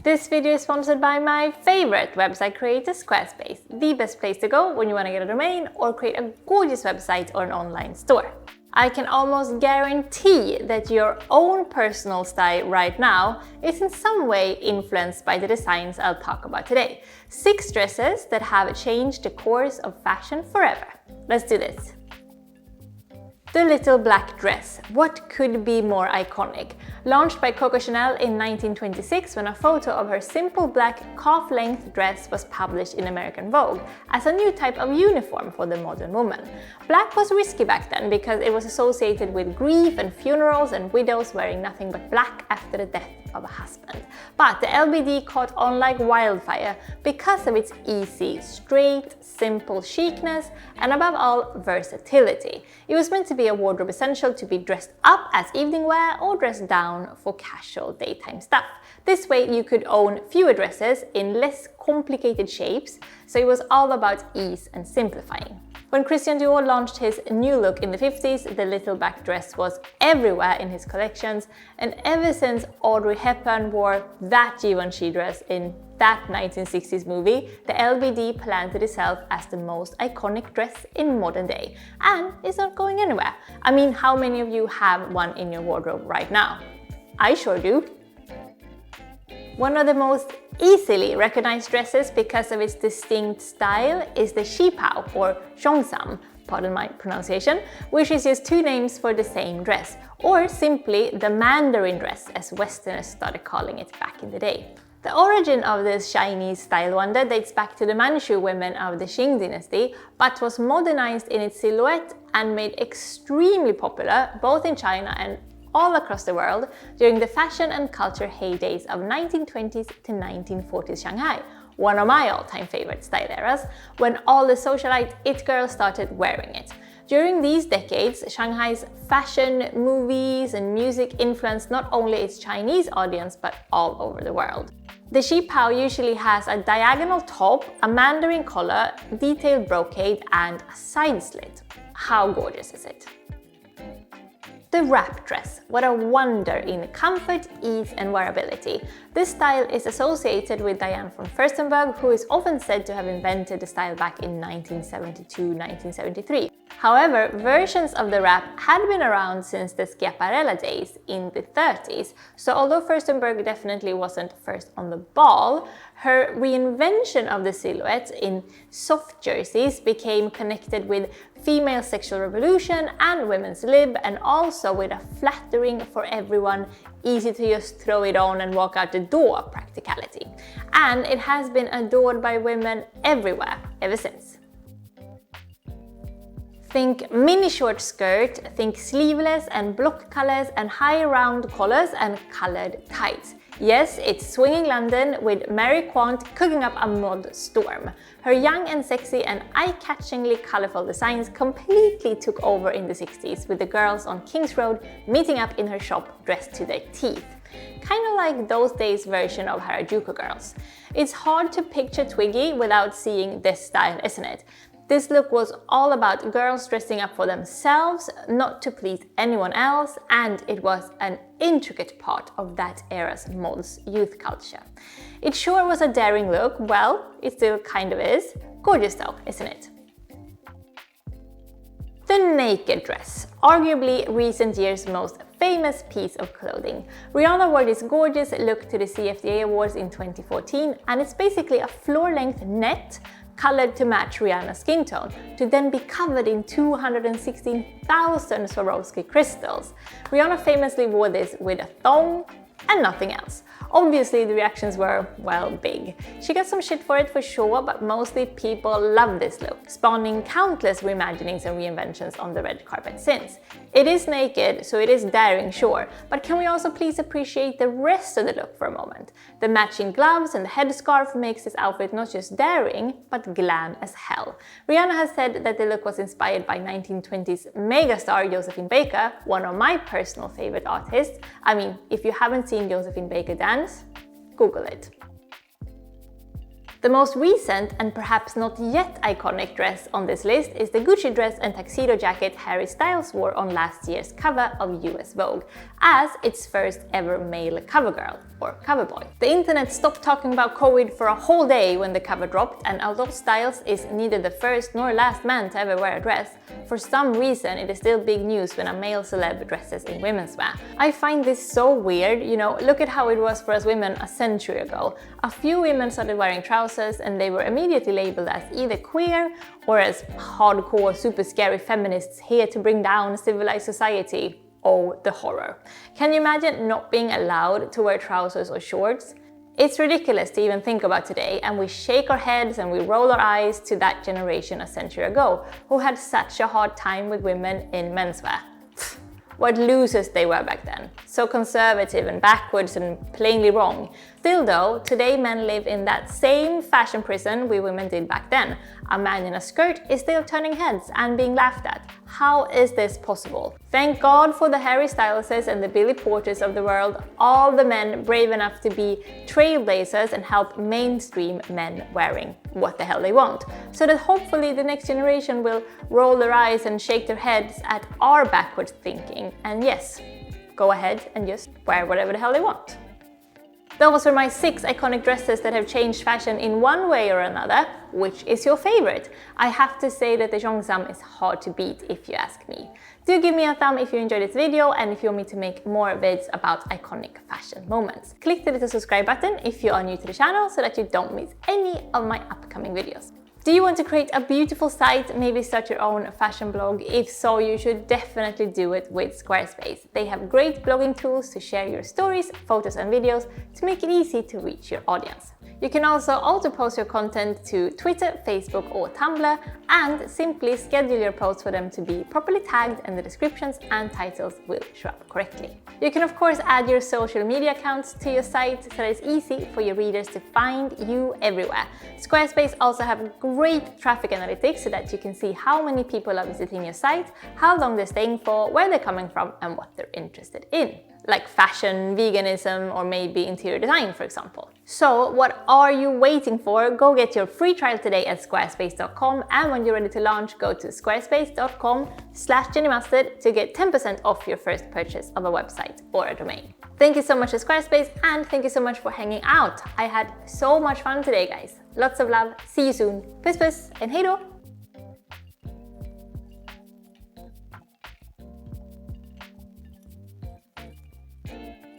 This video is sponsored by my favorite website creator, Squarespace, the best place to go when you want to get a domain or create a gorgeous website or an online store. I can almost guarantee that your own personal style right now is in some way influenced by the designs I'll talk about today. 6 dresses that have changed the course of fashion forever. Let's do this. The little black dress. What could be more iconic? Launched by Coco Chanel in 1926 when a photo of her simple black calf-length dress was published in American Vogue as a new type of uniform for the modern woman. Black was risky back then because it was associated with grief and funerals and widows wearing nothing but black after the death of a husband. But the LBD caught on like wildfire because of its easy, straight, simple chicness and above all, versatility. It was meant to be a wardrobe essential to be dressed up as evening wear or dressed down for casual daytime stuff. This way you could own fewer dresses in less complicated shapes, so it was all about ease and simplifying. When Christian Dior launched his new look in the 50s, the little black dress was everywhere in his collections, and ever since Audrey Hepburn wore that Givenchy dress in that 1960s movie, the LBD planted itself as the most iconic dress in modern day, and it's not going anywhere. I mean, how many of you have one in your wardrobe right now? I sure do. One of the most easily recognized dresses because of its distinct style is the qipao or zhongsam, pardon my pronunciation, which is just 2 names for the same dress, or simply the Mandarin dress as Westerners started calling it back in the day. The origin of this Chinese style wonder dates back to the Manchu women of the Qing dynasty, but was modernized in its silhouette and made extremely popular both in China and all across the world during the fashion and culture heydays of 1920s to 1940s Shanghai, one of my all-time favorite style eras, when all the socialite it girls started wearing it. During these decades, Shanghai's fashion, movies and music influenced not only its Chinese audience but all over the world. The qipao usually has a diagonal top, a mandarin collar, detailed brocade and a side slit. How gorgeous is it? The wrap dress. What a wonder in comfort, ease and wearability. This style is associated with Diane from Furstenburg, who is often said to have invented the style back in 1972-1973. However, versions of the wrap had been around since the Schiaparella days in the 30s, so although Furstenburg definitely wasn't first on the ball, her reinvention of the silhouette in soft jerseys became connected with female sexual revolution and women's lib, and also with a flattering for everyone, easy to just throw it on and walk out the door practicality. And it has been adored by women everywhere ever since. Think mini short skirt, think sleeveless and block colors and high round collars and colored tights. Yes, it's swinging London with Mary Quant cooking up a mod storm. Her young and sexy and eye-catchingly colorful designs completely took over in the 60s, with the girls on King's Road meeting up in her shop dressed to their teeth. Kind of like those days' version of Harajuku girls. It's hard to picture Twiggy without seeing this style, isn't it? This look was all about girls dressing up for themselves, not to please anyone else, and it was an intricate part of that era's mod's youth culture. It sure was a daring look. Well, it still kind of is. Gorgeous though, isn't it? The naked dress, arguably recent years' most famous piece of clothing. Rihanna wore this gorgeous look to the CFDA Awards in 2014, and it's basically a floor-length net colored to match Rihanna's skin tone, to then be covered in 216,000 Swarovski crystals. Rihanna famously wore this with a thong and nothing else. Obviously, the reactions were, well, big. She got some shit for it for sure, but mostly people love this look, spawning countless reimaginings and reinventions on the red carpet since. It is naked, so it is daring, sure, but can we also please appreciate the rest of the look for a moment? The matching gloves and the headscarf makes this outfit not just daring, but glam as hell. Rihanna has said that the look was inspired by 1920s megastar Josephine Baker, one of my personal favorite artists. I mean, if you haven't seen Josephine Baker dance, Google it. The most recent and perhaps not yet iconic dress on this list is the Gucci dress and tuxedo jacket Harry Styles wore on last year's cover of US Vogue, as its first ever male cover girl, or cover boy. The internet stopped talking about COVID for a whole day when the cover dropped, and although Styles is neither the first nor last man to ever wear a dress, for some reason it is still big news when a male celeb dresses in women's wear. I find this so weird, you know, look at how it was for us women a century ago. A few women started wearing trousers and they were immediately labeled as either queer or as hardcore, super scary feminists here to bring down civilized society. Oh, the horror. Can you imagine not being allowed to wear trousers or shorts? It's ridiculous to even think about today, and we shake our heads and we roll our eyes to that generation a century ago who had such a hard time with women in menswear. What losers they were back then. So conservative and backwards and plainly wrong. Still though, today men live in that same fashion prison we women did back then. A man in a skirt is still turning heads and being laughed at. How is this possible? Thank God for the Harry Styleses and the Billy Porters of the world, all the men brave enough to be trailblazers and help mainstream men wearing what the hell they want. So that hopefully the next generation will roll their eyes and shake their heads at our backwards thinking. And yes, go ahead and just wear whatever the hell they want. Those were my 6 iconic dresses that have changed fashion in one way or another. Which is your favorite? I have to say that the Zhongsam is hard to beat if you ask me. Do give me a thumb if you enjoyed this video and if you want me to make more vids about iconic fashion moments. Click the little subscribe button if you are new to the channel so that you don't miss any of my upcoming videos. Do you want to create a beautiful site, maybe start your own fashion blog? If so, you should definitely do it with Squarespace. They have great blogging tools to share your stories, photos and videos to make it easy to reach your audience. You can also auto-post your content to Twitter, Facebook or Tumblr and simply schedule your posts for them to be properly tagged and the descriptions and titles will show up correctly. You can of course add your social media accounts to your site so that it's easy for your readers to find you everywhere. Squarespace also have great traffic analytics so that you can see how many people are visiting your site, how long they're staying for, where they're coming from and what they're interested in. Like fashion, veganism, or maybe interior design, for example. So what are you waiting for? Go get your free trial today at squarespace.com, and when you're ready to launch, go to squarespace.com/jennymustard to get 10% off your first purchase of a website or a domain. Thank you so much to Squarespace, and thank you so much for hanging out. I had so much fun today, guys. Lots of love. See you soon. Puss puss and hej då!